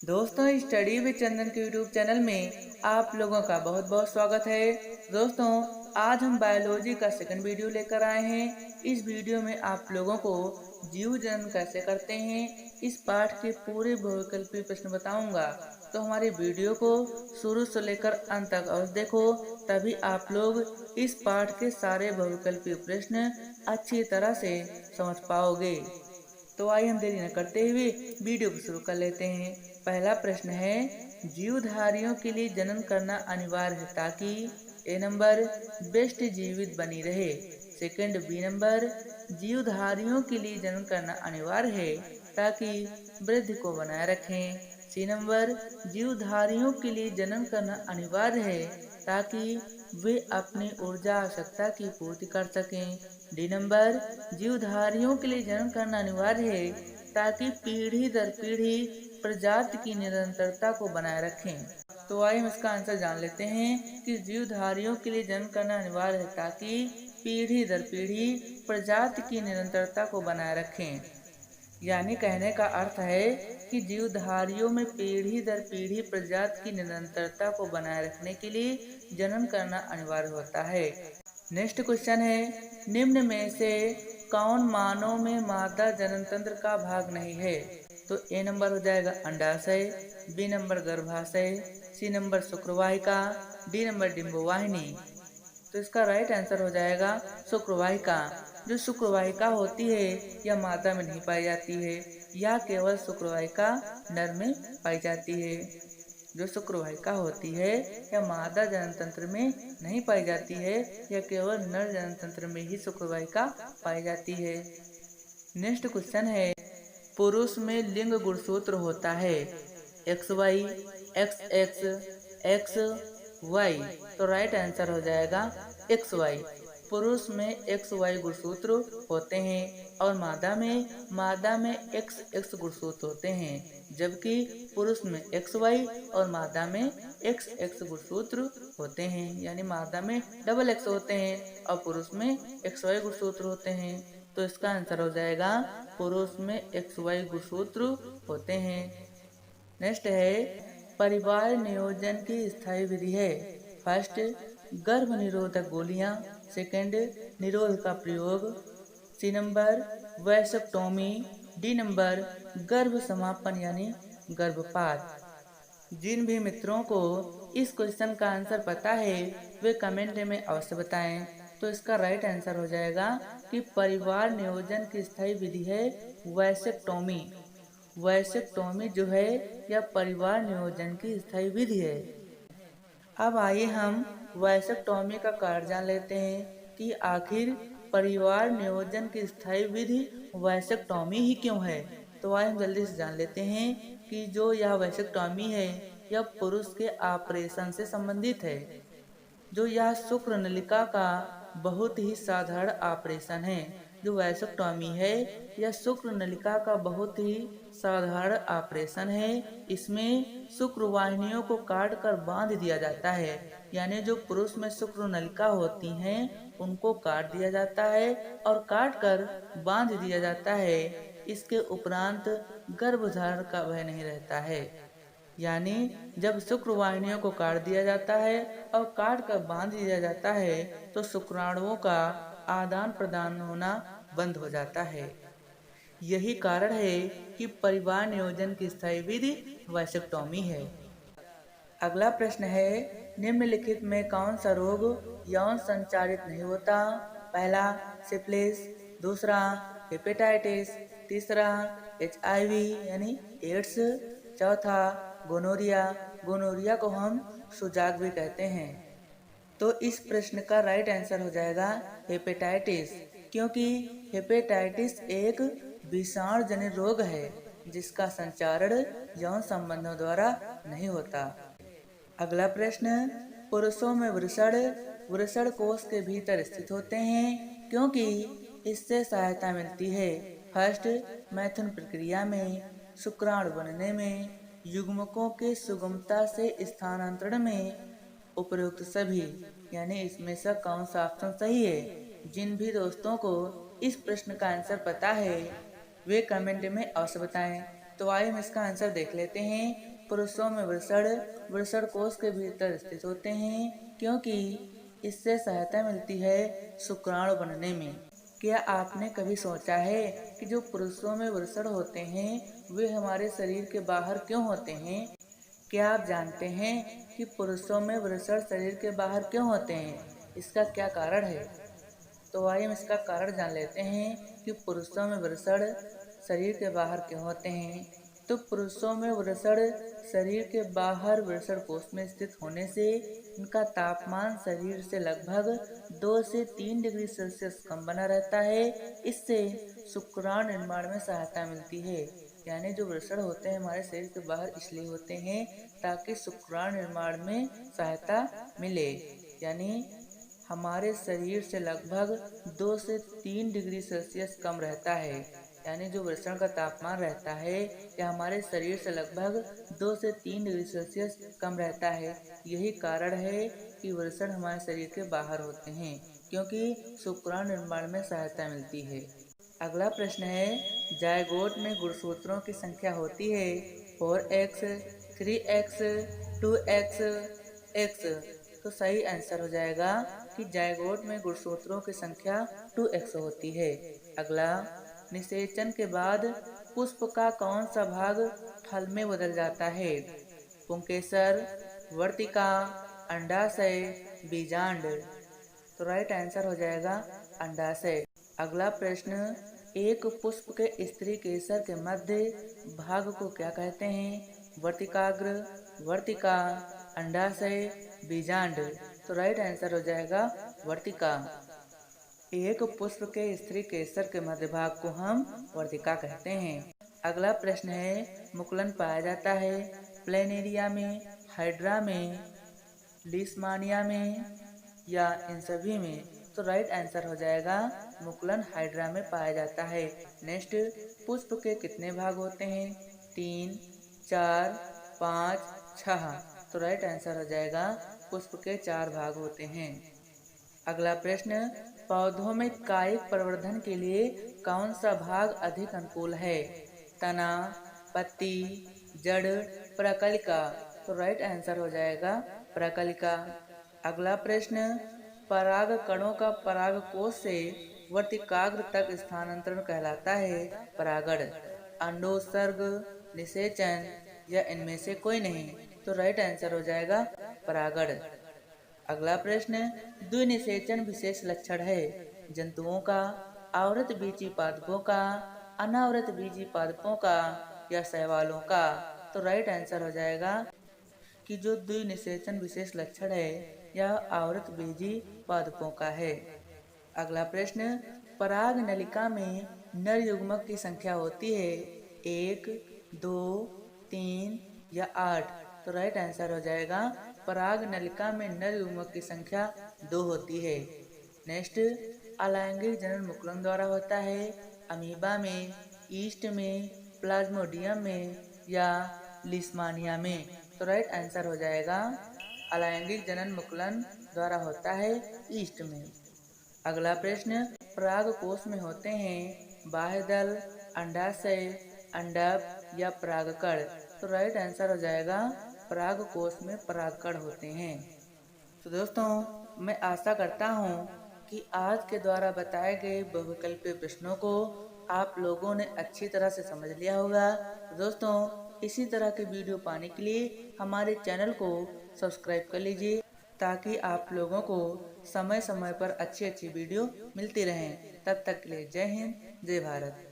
दोस्तों, study with चंदन के YouTube channel में आप लोगों का बहुत बहुत स्वागत है। दोस्तों, आज हम बायोलॉजी का सेकंड वीडियो लेकर आए हैं। इस वीडियो में आप लोगों को जीव जन्म कैसे करते हैं इस पाठ के पूरे बहुविकल्पीय प्रश्न बताऊंगा। तो हमारी वीडियो को शुरू से लेकर अंत तक अवश्य देखो, तभी आप लोग इस पाठ के सारे बहुविकल्पीय प्रश्न अच्छी तरह से समझ पाओगे। तो आइए हम देरी न करते हुए वीडियो को शुरू कर लेते हैं। पहला प्रश्न है, जीवधारियों के लिए जन्म करना अनिवार्य है ताकि ए नंबर बेस्ट जीवित बनी रहे। सेकंड बी नंबर, जीवधारियों के लिए जन्म करना अनिवार्य है ताकि वृद्धि को बनाए रखें। सी नंबर, जीवधारियों के लिए जन्म करना अनिवार्य है ताकि वे अपनी ऊर्जा आवश्यकता की पूर्ति कर सकें। डी नंबर, जीवधारियों के लिए जन्म करना अनिवार्य है ताकि पीढ़ी दर पीढ़ी प्रजाति की निरंतरता को बनाए रखें। तो आइए हम इसका आंसर जान लेते हैं कि जीवधारियों के लिए जन्म करना अनिवार्य है ताकि पीढ़ी दर पीढ़ी प्रजाति की निरंतरता को बनाए रखें। यानी कहने का अर्थ है कि जीवधारियों में पीढ़ी दर पीढ़ी प्रजाति की निरंतरता को बनाए रखने के लिए जन्म करना अनिवार्य होता है। नेक्स्ट क्वेश्चन है, निम्न में से कौन मानव में मादा जनन तंत्र का भाग नहीं है? तो ए नंबर हो जाएगा अंडाशय, बी नंबर गर्भाशय, सी नंबर शुक्रवाहिका, डी नंबर डिंबवाहिनी। तो इसका राइट आंसर हो जाएगा शुक्रवाहिका। जो शुक्रवाहिका होती है यह मादा में नहीं पाई जाती है, यह केवल शुक्रवाहिका नर में पाई जाती है। जो शुक्रवाहिका होती है यह मादा जनन तंत्र में नहीं पाई जाती है, यह केवल नर जनन तंत्र में ही शुक्रवाहिका पाई जाती है। नेक्स्ट क्वेश्चन है, पुरुष में लिंग गुणसूत्र होता है X Y, X X, X Y. तो राइट आंसर हो जाएगा एक्स वाई। पुरुष में एक्स वाई गुणसूत्र होते हैं और मादा में एक्स एक्स गुणसूत्र होते हैं, जबकि पुरुष में एक्स वाई और मादा में एक्स एक्स गुणसूत्र होते हैं। यानी मादा में डबल एक्स होते हैं और पुरुष में एक्स वाई गुणसूत्र होते हैं। तो इसका आंसर हो जाएगा पुरुष में एक्स वाई गुणसूत्र होते हैं। नेक्स्ट है, परिवार नियोजन की स्थायी विधि है। फर्स्ट, गर्भ निरोधक गोलियां, सेकंड, निरोध का प्रयोग, C number vasectomy, D number गर्भ समापन यानी गर्भपात। जिन भी मित्रों को इस क्वेश्चन का आंसर पता है वे कमेंट में अवश्य बताएं। तो इसका राइट आंसर हो जाएगा कि परिवार नियोजन की स्थायी विधि है वैसेक्टोमी। वैसेक्टोमी जो है यह परिवार नियोजन की स्थायी विधि है। अब आइए हम वैसेक्टोमी का कारण जान लेते हैं कि आखिर परिवार नियोजन की स्थायी विधि वैसेक्टोमी ही क्यों है। तो आइए हम जल्दी से जान लेते हैं कि जो यह वैसेक्टोमी है यह पुरुष के ऑपरेशन से संबंधित है। जो यह शुक्र नलिका का बहुत ही साधारण ऑपरेशन है। जो वैसेक्टोमी है यह शुक्र नलिका का बहुत ही साधारण ऑपरेशन है। इसमें शुक्र वाहिनियों को काट कर बांध दिया जाता है। यानी जो पुरुष में शुक्र नलिका होती हैं उनको काट दिया जाता है और काट कर बांध दिया जाता है। इसके उपरांत गर्भधारण का भय नहीं रहता है। यानी जब शुक्र वाहिनियों को काट दिया जाता है और काट कर बांध दिया जाता है तो शुक्राणुओं का आदान प्रदान होना बंद हो जाता है। यही कारण है कि परिवार नियोजन की स्थायी विधि वैसेक्टोमी है। अगला प्रश्न है, निम्नलिखित में कौन सा रोग यौन संचारित नहीं होता? पहला सिफिलिस, दूसरा हेपेटाइटिस, तीसरा HIV यानी एड्स, चौथा गोनोरिया। गोनोरिया को हम सुजाग भी कहते हैं। तो इस प्रश्न का राइट आंसर हो जाएगा हेपेटाइटिस, क्योंकि हेपेटाइटिस एक विषाणु जनित रोग है जिसका संचारण यौन संबंधों द्वारा नहीं होता। अगला प्रश्न, पुरुषों में वृषण कोष के भीतर स्थित होते हैं क्योंकि इससे सहायता मिलती है। फर्स्ट, मैथुन प्रक्रिया में, शुक्राणु बनने में, युग्मकों के सुगमता से स्थानांतरण में, उपरोक्त सभी। यानी इसमें से कौन सा ऑप्शन सही है? जिन भी दोस्तों को इस प्रश्न का आंसर पता है वे कमेंट में अवश्य बताएं। तो आइए हम इसका आंसर देख लेते हैं पुरुषों में वृषण कोश के भीतर स्थित होते हैं, क्योंकि इससे सहायता मिलती है शुक्राणु बनने में। क्या आपने कभी सोचा है कि जो पुरुषों में वृषण होते हैं वे हमारे शरीर के बाहर क्यों होते हैं? क्या आप जानते हैं कि पुरुषों में वृषण शरीर के बाहर क्यों होते हैं? इसका क्या कारण है? तो आइए हम इसका कारण जान लेते हैं कि पुरुषों में वृषण शरीर के बाहर क्यों होते हैं। तो पुरुषों में वृषण शरीर के बाहर वृषण कोश में स्थित होने से इनका तापमान शरीर से लगभग 2 से 3 डिग्री सेल्सियस कम बना रहता है। इससे शुक्राणु निर्माण में सहायता मिलती है। यानी जो वृषण होते हैं हमारे शरीर के बाहर इसलिए होते हैं ताकि शुक्राणु निर्माण में सहायता मिले। यानी हमारे शरीर से लगभग 2 से 3 डिग्री सेल्सियस कम रहता है। यानी जो वृषण का तापमान रहता है यह हमारे शरीर से लगभग 2 से 3 डिग्री सेल्सियस कम रहता है। यही कारण है कि वृषण हमारे शरीर के बाहर होते हैं, क्योंकि शुक्राणु निर्माण में सहायता मिलती है। अगला प्रश्न है, जायगोट में गुणसूत्रों की संख्या होती है 4x, 3x, 2x, x। तो सही आंसर हो जाएगा कि जायगोट में गुणसूत्रों की संख्या 2x होती है। अगला, निषेचन के बाद पुष्प का कौन सा भाग फल में बदल जाता है? पुंकेसर, वर्तिका, अंडाशय, बीजांड। तो राइट आंसर हो जाएगा अंडाशय। अगला प्रश्न, एक पुष्प के स्त्री केसर के मध्य भाग को क्या कहते हैं? वर्तिकाग्र, वर्तिका, अंडाशय, बीजांड। तो राइट आंसर हो जाएगा वर्तिका। एक पुष्प के स्त्री केसर के मध्य भाग को हम वर्तिका कहते हैं। अगला प्रश्न है, मुकुलन पाया जाता है प्लेनेरिया में, हाइड्रा में, लीशमानिया में या इन सभी में? तो राइट आंसर हो जाएगा मुकुलन हाइड्रा में पाया जाता है। नेक्स्ट, पुष्प के कितने भाग होते हैं? 3, 4, 5, 6। तो राइट आंसर हो जाएगा पुष्प के 4 भाग होते हैं। अगला प्रश्न, पौधों में कायिक प्रवर्धन के लिए कौन सा भाग अधिक अनुकूल है? तना, पत्ती, जड़, प्रकलिका। तो राइट आंसर हो जाएगा प्रकलिका। अगला प्रश्न, पराग कणों का परागकोश से वर्तिकाग्र तक स्थानांतरण कहलाता है परागण, अंडोत्सर्ग, निषेचन या इनमें से कोई नहीं? तो राइट आंसर हो जाएगा परागण। अगला प्रश्न, द्विनिषेचन विशेष लक्षण है जंतुओं का, आवृत बीजी पादपों का, अनावृत बीजी पादपों का या शैवालों का? तो राइट आंसर हो जाएगा कि जो द्विनिषेचन विशेष लक्षण है यह आवृत बीजी पादपों का है। अगला प्रश्न, पराग नलिका में नर युग्मक की संख्या होती है 1, 2, 3 या 8? तो राइट आंसर हो जाएगा पराग नलिका में नर युग्मक की संख्या 2 होती है। नेक्स्ट, अलैंगिक जनन मुकुलन द्वारा होता है अमीबा में, ईस्ट में, प्लाज्मोडियम में या लीशमानिया में? तो राइट आंसर हो जाएगा अलैंगिक जनन मुकुलन द्वारा होता है ईस्ट में। अगला प्रश्न, परागकोश में होते हैं बाह्यदल, अंडाशय, अंडक या परागकण? तो राइट आंसर हो जाएगा परागकोश में परागकण होते हैं। तो दोस्तों, मैं आशा करता हूँ कि आज के द्वारा बताए गए बहुविकल्पीय प्रश्नों को आप लोगों ने अच्छी तरह से समझ लिया होगा। तो दोस्तों, इसी तरह के वीडियो पाने के लिए हमारे चैनल को सब्सक्राइब कर लीजिए, ताकि आप लोगों को समय समय पर अच्छी वीडियो मिलती रहें। तब तक के लिए जय हिंद, जय भारत।